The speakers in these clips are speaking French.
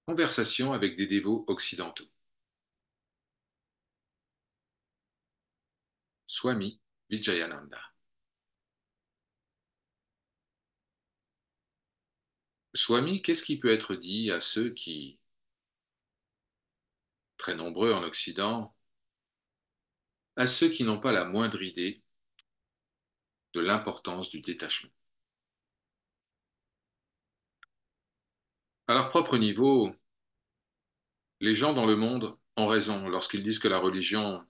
Conversation avec des dévots occidentaux. Swami Vijayananda. Swami, qu'est-ce qui peut être dit à ceux qui, très nombreux en Occident, à ceux qui n'ont pas la moindre idée de l'importance du détachement? À leur propre niveau, les gens dans le monde ont raison lorsqu'ils disent que la religion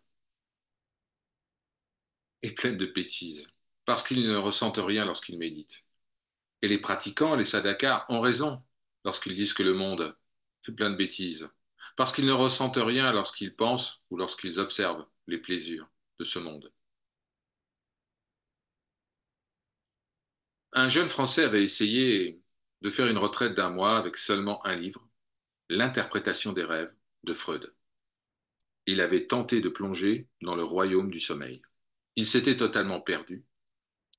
est pleine de bêtises, parce qu'ils ne ressentent rien lorsqu'ils méditent. Et les pratiquants, les sadhakas, ont raison lorsqu'ils disent que le monde est plein de bêtises, parce qu'ils ne ressentent rien lorsqu'ils pensent ou lorsqu'ils observent les plaisirs de ce monde. Un jeune Français avait essayé de faire une retraite d'un mois avec seulement un livre, L'interprétation des rêves de Freud. Il avait tenté de plonger dans le royaume du sommeil. Il s'était totalement perdu,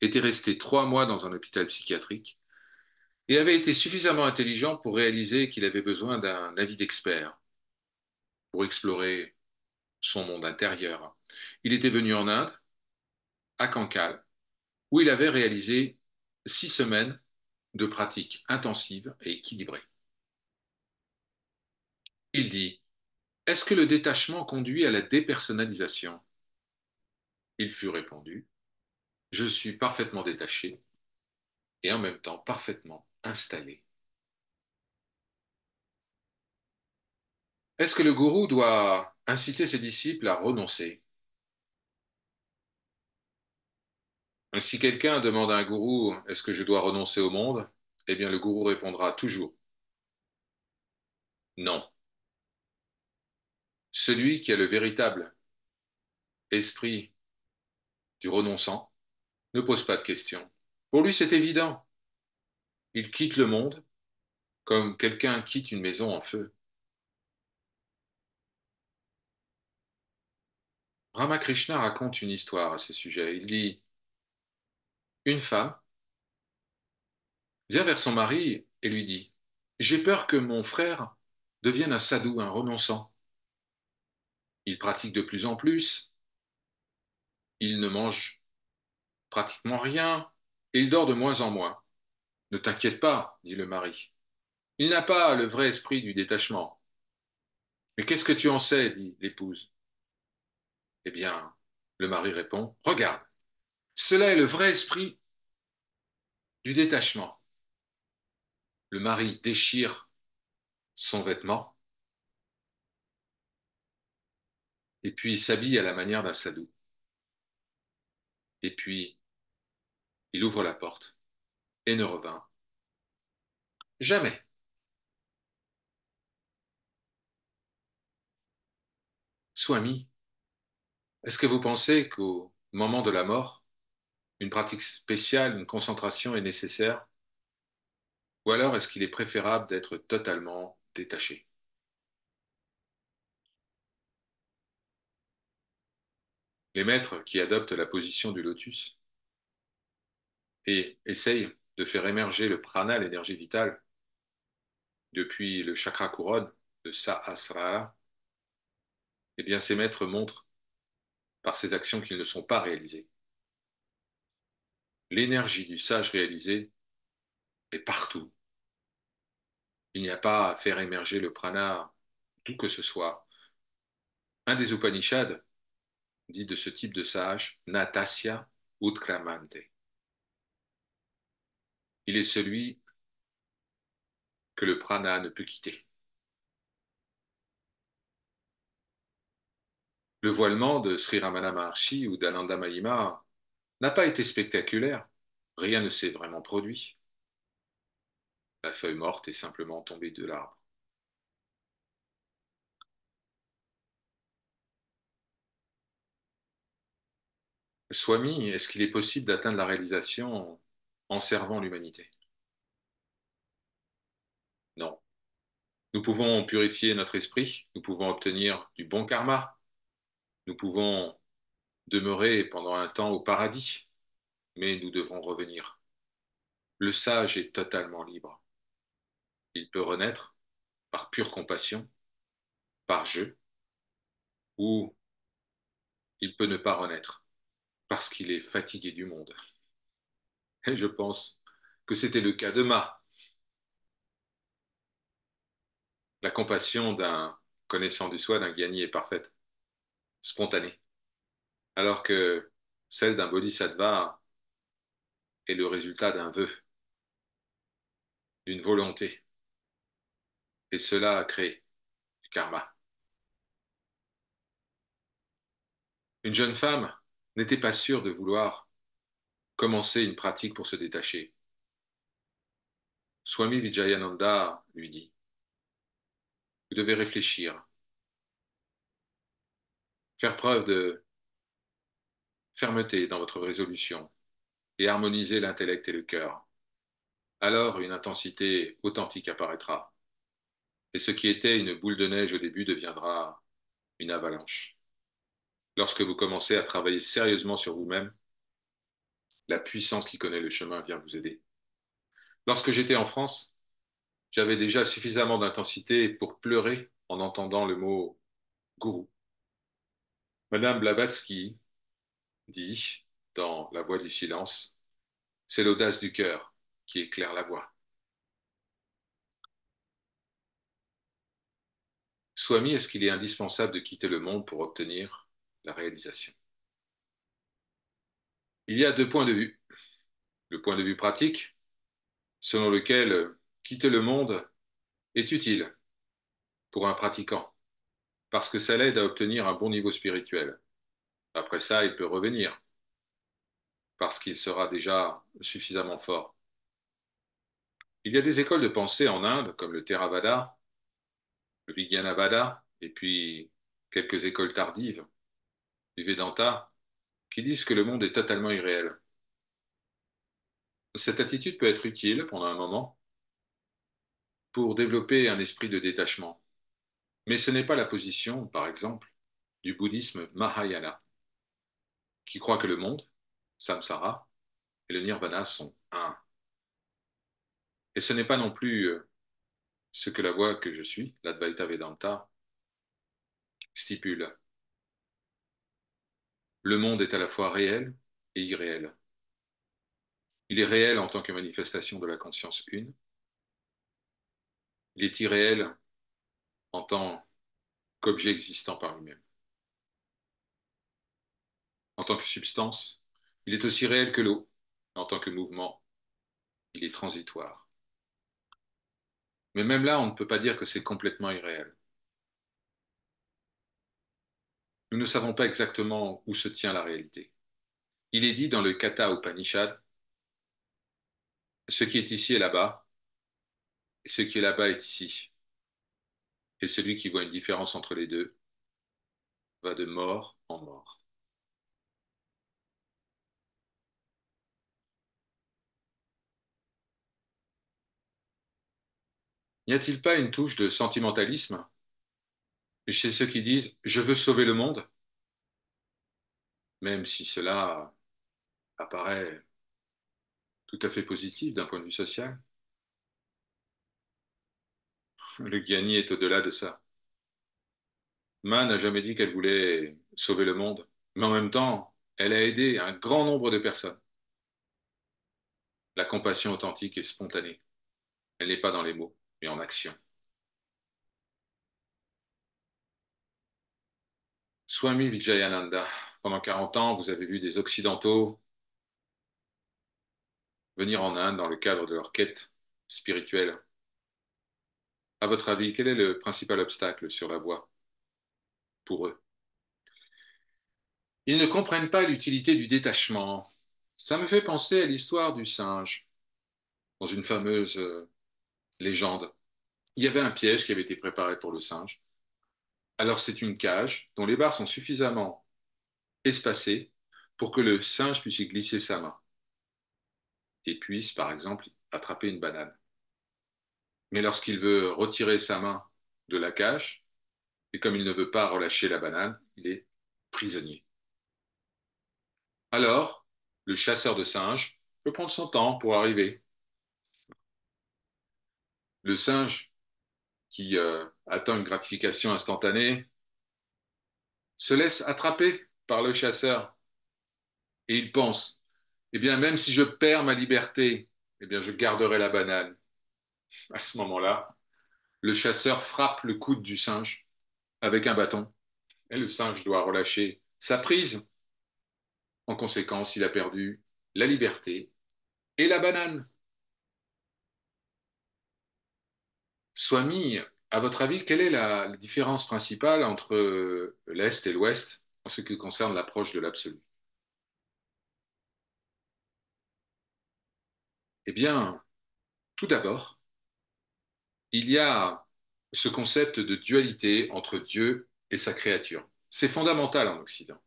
était resté 3 mois dans un hôpital psychiatrique et avait été suffisamment intelligent pour réaliser qu'il avait besoin d'un avis d'expert pour explorer son monde intérieur. Il était venu en Inde, à Cancale, où il avait réalisé 6 semaines de pratiques intensives et équilibrées. Il dit: est-ce que le détachement conduit à la dépersonnalisation? Il fut répondu: je suis parfaitement détaché et en même temps parfaitement installé. Est-ce que le gourou doit inciter ses disciples à renoncer? Si quelqu'un demande à un gourou: est-ce que je dois renoncer au monde? Eh bien, le gourou répondra toujours: non. Celui qui a le véritable esprit du renonçant ne pose pas de questions. Pour lui, c'est évident. Il quitte le monde comme quelqu'un quitte une maison en feu. Ramakrishna raconte une histoire à ce sujet. Il dit: une femme vient vers son mari et lui dit: j'ai peur que mon frère devienne un sadhu, un renonçant. Il pratique de plus en plus, il ne mange pratiquement rien et il dort de moins en moins. Ne t'inquiète pas, dit le mari. Il n'a pas le vrai esprit du détachement. Mais qu'est-ce que tu en sais, dit l'épouse. Eh bien, le mari répond: regarde, cela est le vrai esprit du détachement. Le mari déchire son vêtement et puis s'habille à la manière d'un sadhu. Et puis, il ouvre la porte et ne revint jamais. Swami, est-ce que vous pensez qu'au moment de la mort, une pratique spéciale, une concentration est nécessaire? Ou alors est-ce qu'il est préférable d'être totalement détaché? Les maîtres qui adoptent la position du lotus et essayent de faire émerger le prana, l'énergie vitale, depuis le chakra couronne de Sahasrara, eh bien ces maîtres montrent par ces actions qu'ils ne sont pas réalisés. L'énergie du sage réalisé est partout. Il n'y a pas à faire émerger le prana d'où que ce soit. Un des Upanishads dit de ce type de sage: Natasya Utkramante. Il est celui que le prana ne peut quitter. Le voilement de Sri Ramana Maharshi ou d'Ananda Mahima n'a pas été spectaculaire. Rien ne s'est vraiment produit. La feuille morte est simplement tombée de l'arbre. Swami, est-ce qu'il est possible d'atteindre la réalisation en servant l'humanité? Non. Nous pouvons purifier notre esprit, nous pouvons obtenir du bon karma, nous pouvons demeurer pendant un temps au paradis, mais nous devrons revenir. Le sage est totalement libre. Il peut renaître par pure compassion, par jeu, ou il peut ne pas renaître parce qu'il est fatigué du monde. Et je pense que c'était le cas de Ma. La compassion d'un connaissant du soi, d'un Gyani est parfaite, spontanée, alors que celle d'un bodhisattva est le résultat d'un vœu, d'une volonté, et cela crée du karma. Une jeune femme n'était pas sûre de vouloir commencer une pratique pour se détacher. Swami Vijayananda lui dit, vous devez réfléchir, faire preuve de fermeté dans votre résolution et harmoniser l'intellect et le cœur. Alors une intensité authentique apparaîtra. Et ce qui était une boule de neige au début deviendra une avalanche. Lorsque vous commencez à travailler sérieusement sur vous-même, la puissance qui connaît le chemin vient vous aider. Lorsque j'étais en France, j'avais déjà suffisamment d'intensité pour pleurer en entendant le mot gourou. Madame Blavatsky dit, dans La voix du silence, c'est l'audace du cœur qui éclaire la voie. Swami, est-ce qu'il est indispensable de quitter le monde pour obtenir la réalisation? Il y a deux points de vue. Le point de vue pratique, selon lequel quitter le monde est utile pour un pratiquant, parce que ça l'aide à obtenir un bon niveau spirituel. Après ça, il peut revenir, parce qu'il sera déjà suffisamment fort. Il y a des écoles de pensée en Inde, comme le Theravada, le Vijnanavada, et puis quelques écoles tardives du Vedanta, qui disent que le monde est totalement irréel. Cette attitude peut être utile pendant un moment pour développer un esprit de détachement. Mais ce n'est pas la position, par exemple, du bouddhisme Mahayana, qui croit que le monde, samsara, et le nirvana sont un. Et ce n'est pas non plus ce que la voie que je suis, l'Advaita Vedanta, stipule. Le monde est à la fois réel et irréel. Il est réel en tant que manifestation de la conscience une, il est irréel en tant qu'objet existant par lui-même. En tant que substance, il est aussi réel que l'eau. En tant que mouvement, il est transitoire. Mais même là, on ne peut pas dire que c'est complètement irréel. Nous ne savons pas exactement où se tient la réalité. Il est dit dans le Katha Upanishad, ce qui est ici est là-bas, et ce qui est là-bas est ici. Et celui qui voit une différence entre les deux va de mort en mort. N'y a-t-il pas une touche de sentimentalisme chez ceux qui disent je veux sauver le monde, même si cela apparaît tout à fait positif d'un point de vue social? Le Gyani est au-delà de ça. Ma n'a jamais dit qu'elle voulait sauver le monde, mais en même temps, elle a aidé un grand nombre de personnes. La compassion authentique et spontanée, elle n'est pas dans les mots, mais en action. Swami Vijayananda, pendant 40 ans, vous avez vu des Occidentaux venir en Inde dans le cadre de leur quête spirituelle. À votre avis, quel est le principal obstacle sur la voie pour eux? Ils ne comprennent pas l'utilité du détachement. Ça me fait penser à l'histoire du singe, dans une fameuse légende. Il y avait un piège qui avait été préparé pour le singe. Alors c'est une cage dont les barres sont suffisamment espacées pour que le singe puisse y glisser sa main et puisse, par exemple, attraper une banane. Mais lorsqu'il veut retirer sa main de la cage, et comme il ne veut pas relâcher la banane, il est prisonnier. Alors, Le chasseur de singes peut prendre son temps pour arriver. Le singe, qui attend une gratification instantanée, se laisse attraper par le chasseur et il pense, eh bien, même si je perds ma liberté, eh bien, je garderai la banane. À ce moment-là, le chasseur frappe le coude du singe avec un bâton et le singe doit relâcher sa prise. En conséquence, il a perdu la liberté et la banane. Swami, à votre avis, quelle est la différence principale entre l'Est et l'Ouest en ce qui concerne l'approche de l'absolu? Eh bien, tout d'abord, il y a ce concept de dualité entre Dieu et sa créature. C'est fondamental en Occident.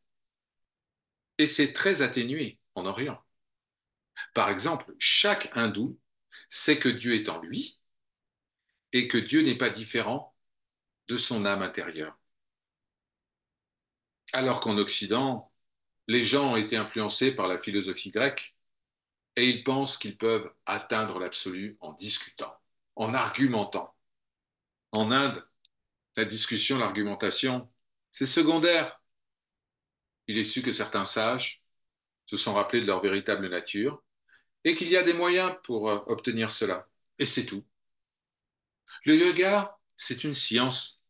Et c'est très atténué en Orient. Par exemple, chaque hindou sait que Dieu est en lui et que Dieu n'est pas différent de son âme intérieure. Alors qu'en Occident, les gens ont été influencés par la philosophie grecque et ils pensent qu'ils peuvent atteindre l'absolu en discutant, en argumentant. En Inde, la discussion, l'argumentation, c'est secondaire. Il est su que certains sages se sont rappelés de leur véritable nature et qu'il y a des moyens pour obtenir cela. Et c'est tout. Le yoga, c'est une science.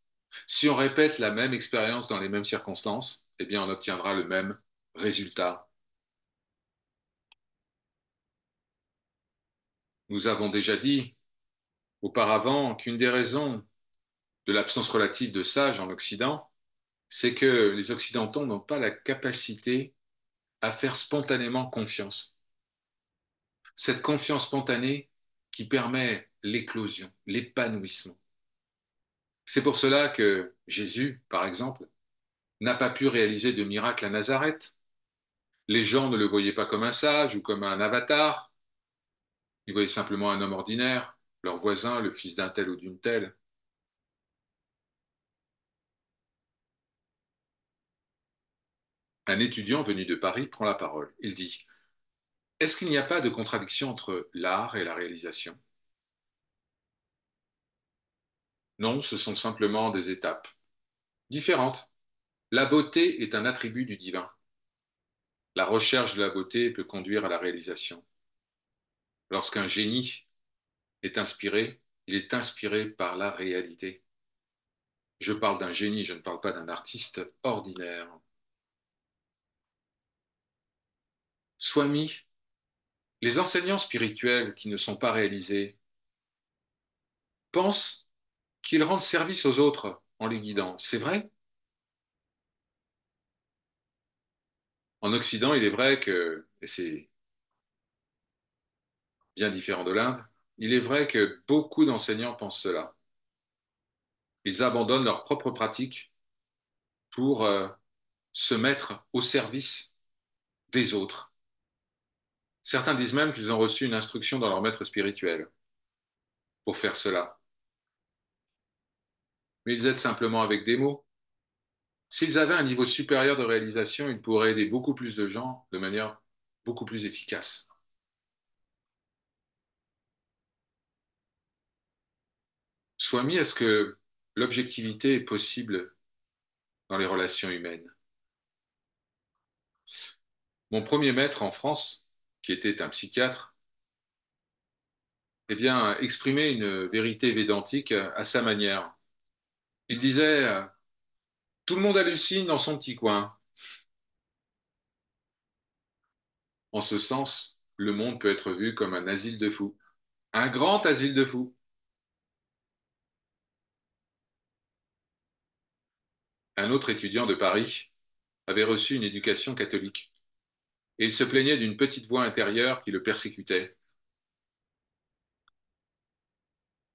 Si on répète la même expérience dans les mêmes circonstances, eh bien, on obtiendra le même résultat. Nous avons déjà dit auparavant qu'une des raisons de l'absence relative de sages en Occident, c'est que les Occidentaux n'ont pas la capacité à faire spontanément confiance. Cette confiance spontanée qui permet l'éclosion, l'épanouissement. C'est pour cela que Jésus, par exemple, n'a pas pu réaliser de miracle à Nazareth. Les gens ne le voyaient pas comme un sage ou comme un avatar, ils voyaient simplement un homme ordinaire, leur voisin, le fils d'un tel ou d'une telle. Un étudiant venu de Paris prend la parole. Il dit, est-ce qu'il n'y a pas de contradiction entre l'art et la réalisation? Non, ce sont simplement des étapes différentes. La beauté est un attribut du divin. La recherche de la beauté peut conduire à la réalisation. Lorsqu'un génie est inspiré, il est inspiré par la réalité. Je parle d'un génie, je ne parle pas d'un artiste ordinaire. Swami, les enseignants spirituels qui ne sont pas réalisés pensent qu'ils rendent service aux autres en les guidant. C'est vrai? En Occident, il est vrai que, et c'est bien différent de l'Inde, il est vrai que beaucoup d'enseignants pensent cela. Ils abandonnent leur propre pratique pour se mettre au service des autres. Certains disent même qu'ils ont reçu une instruction dans leur maître spirituel pour faire cela. Mais ils aident simplement avec des mots. S'ils avaient un niveau supérieur de réalisation, ils pourraient aider beaucoup plus de gens de manière beaucoup plus efficace. Swami, est-ce que l'objectivité est possible dans les relations humaines? Mon premier maître en France, qui était un psychiatre, eh bien, exprimait une vérité védantique à sa manière. Il disait, tout le monde hallucine dans son petit coin. En ce sens, le monde peut être vu comme un asile de fous, un grand asile de fous. Un autre étudiant de Paris avait reçu une éducation catholique et il se plaignait d'une petite voix intérieure qui le persécutait.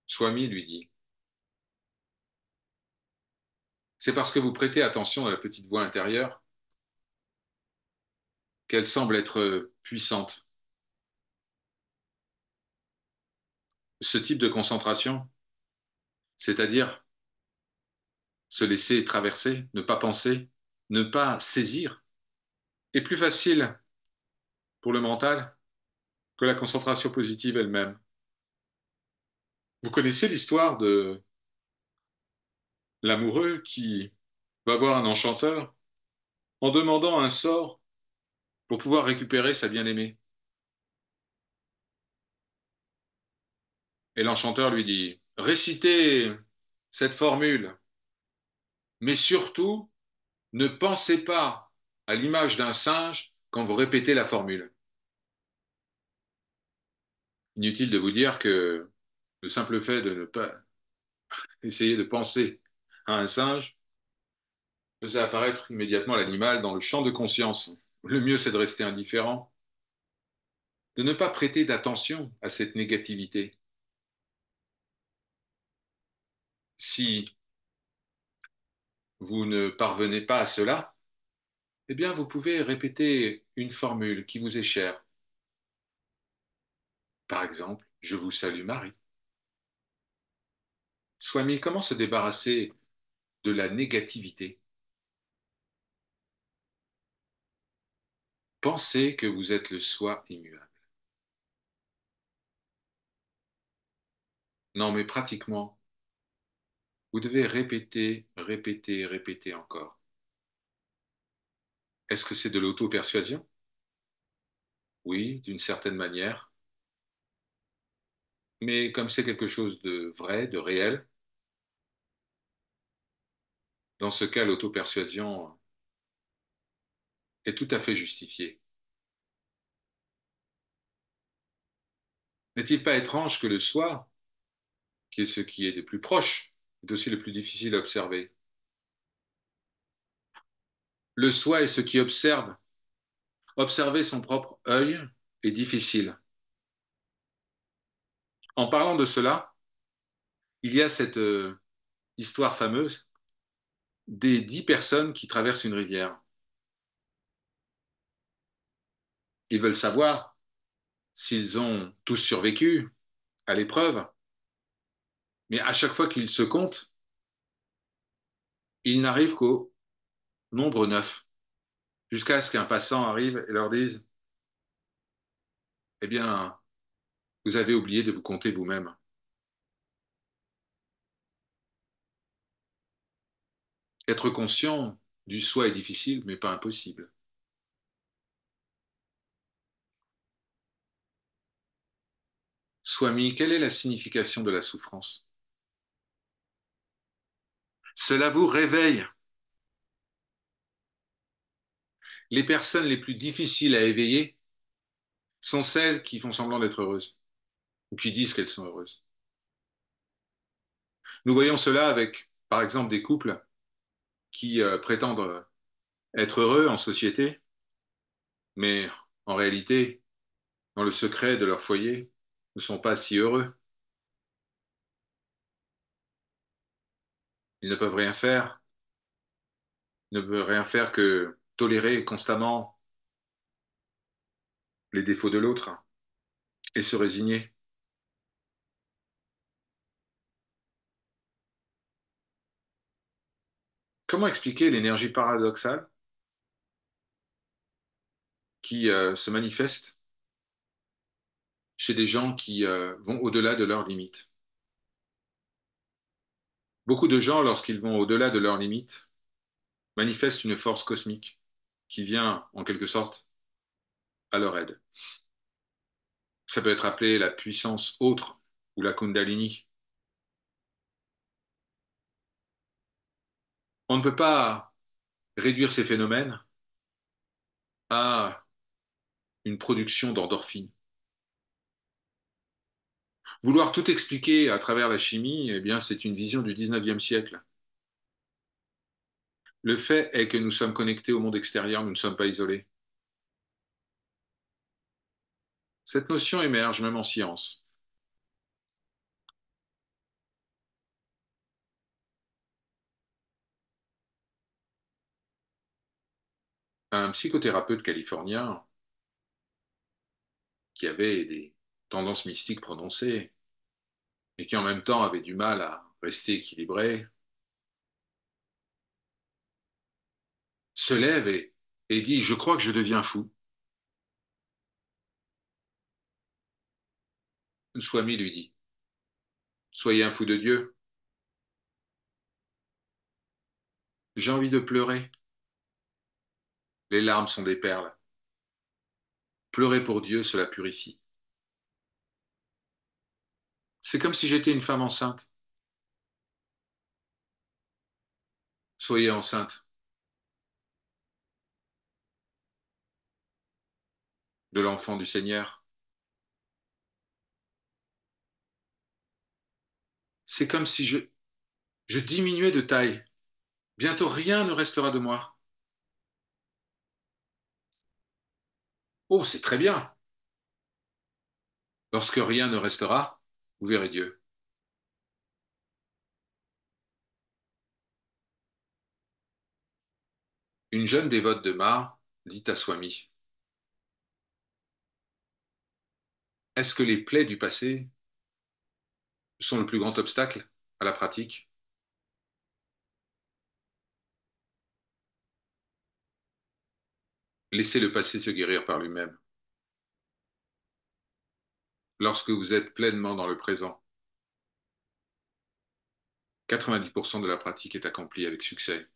Swami lui dit, c'est parce que vous prêtez attention à la petite voix intérieure qu'elle semble être puissante. Ce type de concentration, c'est-à-dire se laisser traverser, ne pas penser, ne pas saisir, est plus facile pour le mental que la concentration positive elle-même. Vous connaissez l'histoire de l'amoureux qui va voir un enchanteur en demandant un sort pour pouvoir récupérer sa bien-aimée. Et l'enchanteur lui dit, récitez cette formule, mais surtout, ne pensez pas à l'image d'un singe quand vous répétez la formule. Inutile de vous dire que le simple fait de ne pas essayer de penser à un singe faisait apparaître immédiatement l'animal dans le champ de conscience. Le mieux, c'est de rester indifférent, de ne pas prêter d'attention à cette négativité. Si vous ne parvenez pas à cela, eh bien, vous pouvez répéter une formule qui vous est chère. Par exemple, je vous salue Marie. Swami, comment se débarrasser de la négativité? Pensez que vous êtes le soi immuable. Non, mais pratiquement, vous devez répéter, répéter, répéter encore. Est-ce que c'est de l'auto-persuasion? Oui, d'une certaine manière. Mais comme c'est quelque chose de vrai, de réel, dans ce cas, l'auto-persuasion est tout à fait justifiée. N'est-il pas étrange que le soi, qui est ce qui est de plus proche, est aussi le plus difficile à observer? Le soi est ce qui observe. Observer son propre œil est difficile. En parlant de cela, il y a cette histoire fameuse des 10 personnes qui traversent une rivière. Ils veulent savoir s'ils ont tous survécu à l'épreuve, mais à chaque fois qu'ils se comptent, ils n'arrivent qu'au nombre 9, jusqu'à ce qu'un passant arrive et leur dise, eh bien, vous avez oublié de vous compter vous-même. Être conscient du soi est difficile, mais pas impossible. Swami, quelle est la signification de la souffrance? Cela vous réveille. Les personnes les plus difficiles à éveiller sont celles qui font semblant d'être heureuses, ou qui disent qu'elles sont heureuses. Nous voyons cela avec, par exemple, des couples qui prétendent être heureux en société, mais en réalité, dans le secret de leur foyer, ne sont pas si heureux. Ils ne peuvent rien faire, ils ne peuvent rien faire que tolérer constamment les défauts de l'autre et se résigner. Comment expliquer l'énergie paradoxale qui se manifeste chez des gens qui vont au-delà de leurs limites? Beaucoup de gens, lorsqu'ils vont au-delà de leurs limites, manifestent une force cosmique qui vient, en quelque sorte, à leur aide. Ça peut être appelé la puissance autre ou la Kundalini. On ne peut pas réduire ces phénomènes à une production d'endorphines. Vouloir tout expliquer à travers la chimie, eh bien, c'est une vision du 19e siècle. Le fait est que nous sommes connectés au monde extérieur, nous ne sommes pas isolés. Cette notion émerge même en science. Un psychothérapeute californien qui avait des tendances mystiques prononcées et qui en même temps avait du mal à rester équilibré, se lève et dit, je crois que je deviens fou. Swami lui dit, soyez un fou de Dieu, j'ai envie de pleurer. Les larmes sont des perles. Pleurer pour Dieu, cela purifie. C'est comme si j'étais une femme enceinte. Soyez enceinte de l'enfant du Seigneur. C'est comme si je diminuais de taille. Bientôt rien ne restera de moi. Oh, c'est très bien. Lorsque rien ne restera, vous verrez Dieu. Une jeune dévote de Mars dit à Swami, est-ce que les plaies du passé sont le plus grand obstacle à la pratique? Laissez le passé se guérir par lui-même. Lorsque vous êtes pleinement dans le présent, 90% de la pratique est accomplie avec succès.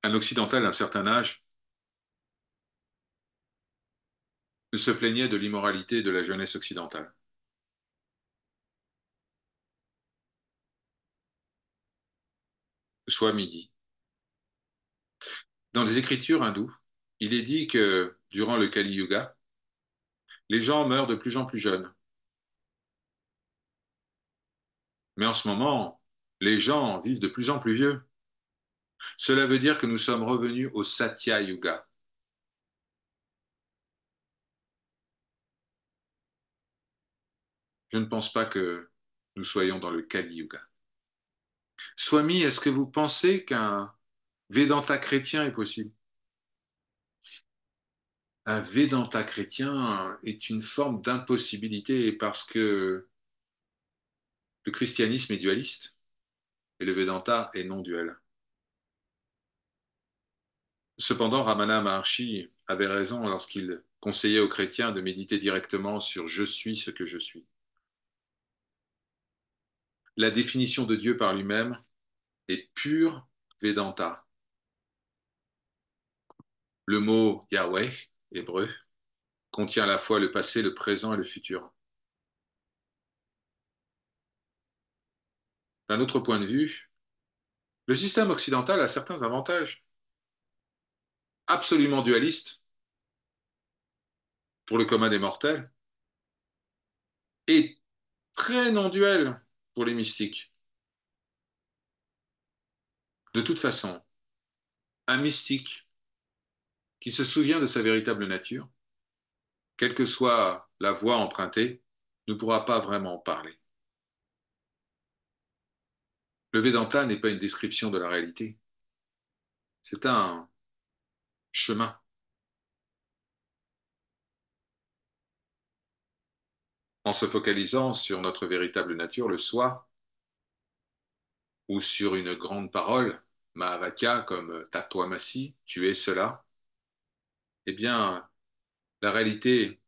Un occidental d'un certain âge se plaignait de l'immoralité de la jeunesse occidentale. Soit midi. Dans les écritures hindoues, il est dit que durant le Kali Yuga, les gens meurent de plus en plus jeunes. Mais en ce moment, les gens vivent de plus en plus vieux. Cela veut dire que nous sommes revenus au Satya Yuga. Je ne pense pas que nous soyons dans le Kali Yuga. Swami, est-ce que vous pensez qu'un Vedanta chrétien est possible? Un Vedanta chrétien est une forme d'impossibilité parce que le christianisme est dualiste et le Vedanta est non duel. Cependant, Ramana Maharshi avait raison lorsqu'il conseillait aux chrétiens de méditer directement sur je suis ce que je suis. La définition de Dieu par lui-même est pure Vedanta. Le mot Yahweh, hébreu, contient à la fois le passé, le présent et le futur. D'un autre point de vue, le système occidental a certains avantages. Absolument dualiste pour le commun des mortels et très non-duel pour les mystiques. De toute façon, un mystique qui se souvient de sa véritable nature, quelle que soit la voie empruntée, ne pourra pas vraiment parler. Le Vedanta n'est pas une description de la réalité, c'est un chemin. En se focalisant sur notre véritable nature, le soi, ou sur une grande parole, Mahavakya, comme Tatvamasi, tu es cela, eh bien, la réalité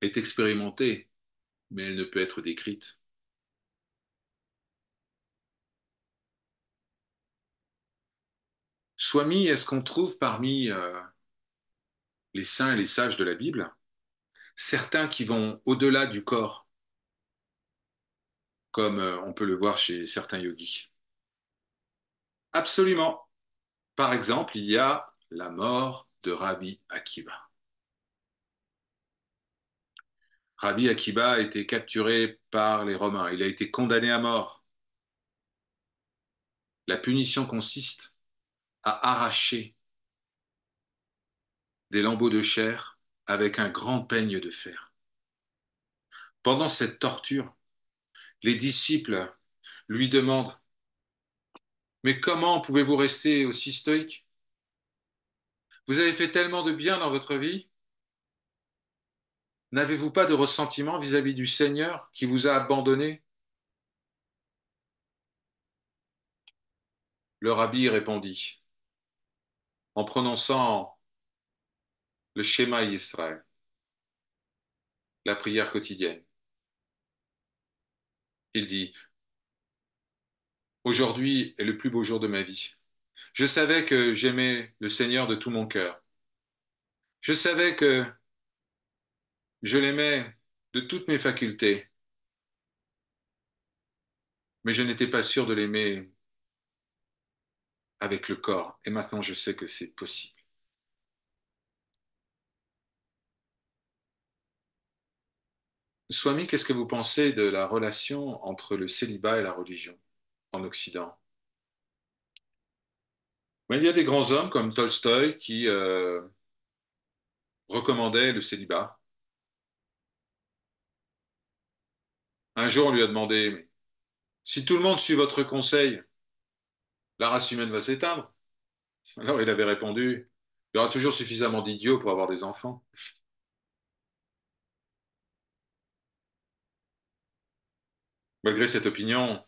est expérimentée, mais elle ne peut être décrite. Swami, est-ce qu'on trouve parmi les saints et les sages de la Bible certains qui vont au-delà du corps, comme on peut le voir chez certains yogis? Absolument. Par exemple, il y a la mort de Rabbi Akiba. Rabbi Akiba a été capturé par les Romains. Il a été condamné à mort. La punition consiste à arracher des lambeaux de chair avec un grand peigne de fer. Pendant cette torture, les disciples lui demandent, mais comment pouvez-vous rester aussi stoïque? Vous avez fait tellement de bien dans votre vie. N'avez-vous pas de ressentiment vis-à-vis du Seigneur qui vous a abandonné? Le rabbi répondit, en prononçant le schéma Israël, la prière quotidienne. Il dit, aujourd'hui est le plus beau jour de ma vie. Je savais que j'aimais le Seigneur de tout mon cœur. Je savais que je l'aimais de toutes mes facultés, mais je n'étais pas sûr de l'aimer avec le corps. Et maintenant, je sais que c'est possible. Swami, qu'est-ce que vous pensez de la relation entre le célibat et la religion en Occident? Mais il y a des grands hommes comme Tolstoï qui recommandaient le célibat. Un jour, on lui a demandé, mais si tout le monde suit votre conseil, la race humaine va s'éteindre. Alors il avait répondu, il y aura toujours suffisamment d'idiots pour avoir des enfants. Malgré cette opinion,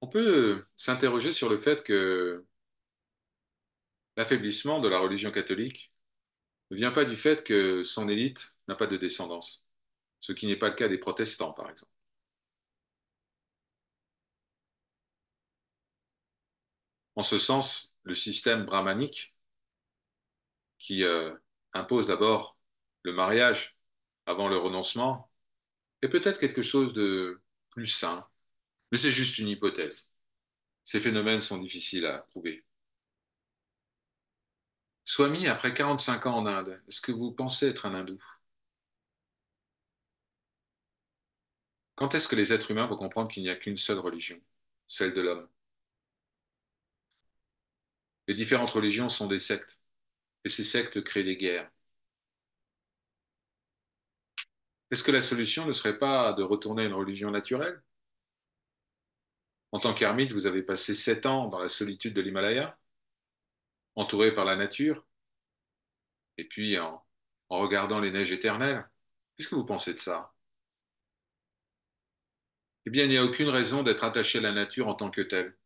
on peut s'interroger sur le fait que l'affaiblissement de la religion catholique ne vient pas du fait que son élite n'a pas de descendance, ce qui n'est pas le cas des protestants, par exemple. En ce sens, le système brahmanique, qui impose d'abord le mariage avant le renoncement, est peut-être quelque chose de plus sain, mais c'est juste une hypothèse. Ces phénomènes sont difficiles à prouver. Swami, après 45 ans en Inde, est-ce que vous pensez être un hindou? Quand est-ce que les êtres humains vont comprendre qu'il n'y a qu'une seule religion, celle de l'homme? Les différentes religions sont des sectes, et ces sectes créent des guerres. Est-ce que la solution ne serait pas de retourner à une religion naturelle? En tant qu'ermite, vous avez passé 7 ans dans la solitude de l'Himalaya, entouré par la nature, et puis en regardant les neiges éternelles. Qu'est-ce que vous pensez de ça? Eh bien, il n'y a aucune raison d'être attaché à la nature en tant que telle.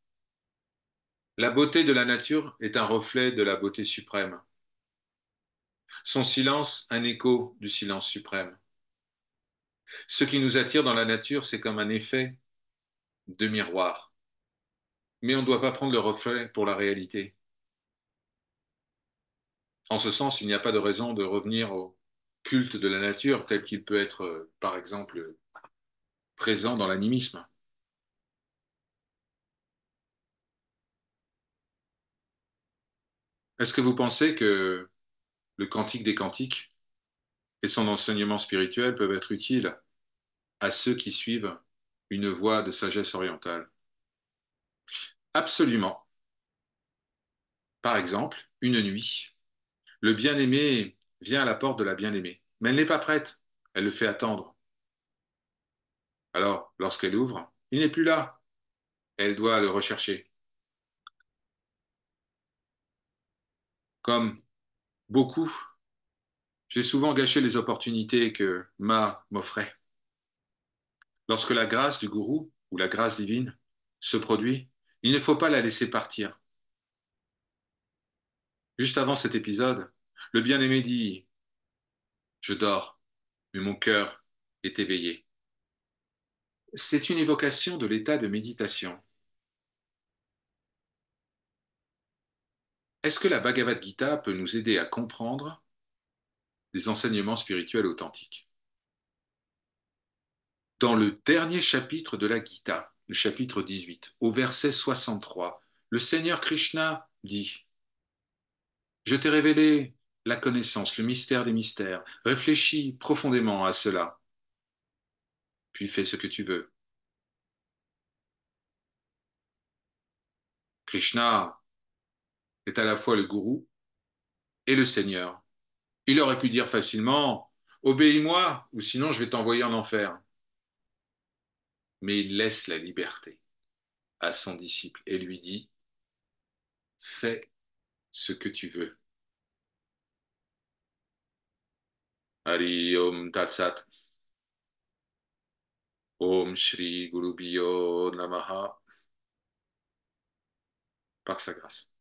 La beauté de la nature est un reflet de la beauté suprême. Son silence, un écho du silence suprême. Ce qui nous attire dans la nature, c'est comme un effet de miroir. Mais on ne doit pas prendre le reflet pour la réalité. En ce sens, il n'y a pas de raison de revenir au culte de la nature tel qu'il peut être, par exemple, présent dans l'animisme. Est-ce que vous pensez que le cantique des cantiques et son enseignement spirituel peuvent être utiles à ceux qui suivent une voie de sagesse orientale? Absolument. Par exemple, une nuit, le bien-aimé vient à la porte de la bien-aimée, mais elle n'est pas prête. Elle le fait attendre. Alors, lorsqu'elle ouvre, il n'est plus là. Elle doit le rechercher. Comme beaucoup, j'ai souvent gâché les opportunités que Ma m'offrait. Lorsque la grâce du gourou ou la grâce divine se produit, il ne faut pas la laisser partir. Juste avant cet épisode, le bien-aimé dit, je dors, mais mon cœur est éveillé. C'est une évocation de l'état de méditation. Est-ce que la Bhagavad Gita peut nous aider à comprendre des enseignements spirituels authentiques? Dans le dernier chapitre de la Gita, le chapitre 18, au verset 63, le Seigneur Krishna dit, je t'ai révélé la connaissance, le mystère des mystères. Réfléchis profondément à cela, puis fais ce que tu veux. Krishna est à la fois le gourou et le Seigneur. Il aurait pu dire facilement, obéis-moi, ou sinon je vais t'envoyer en enfer. Mais il laisse la liberté à son disciple et lui dit, fais ce que tu veux. Hari Om Tat Sat. Om Shri Guru Bhyo Namaha. Par sa grâce.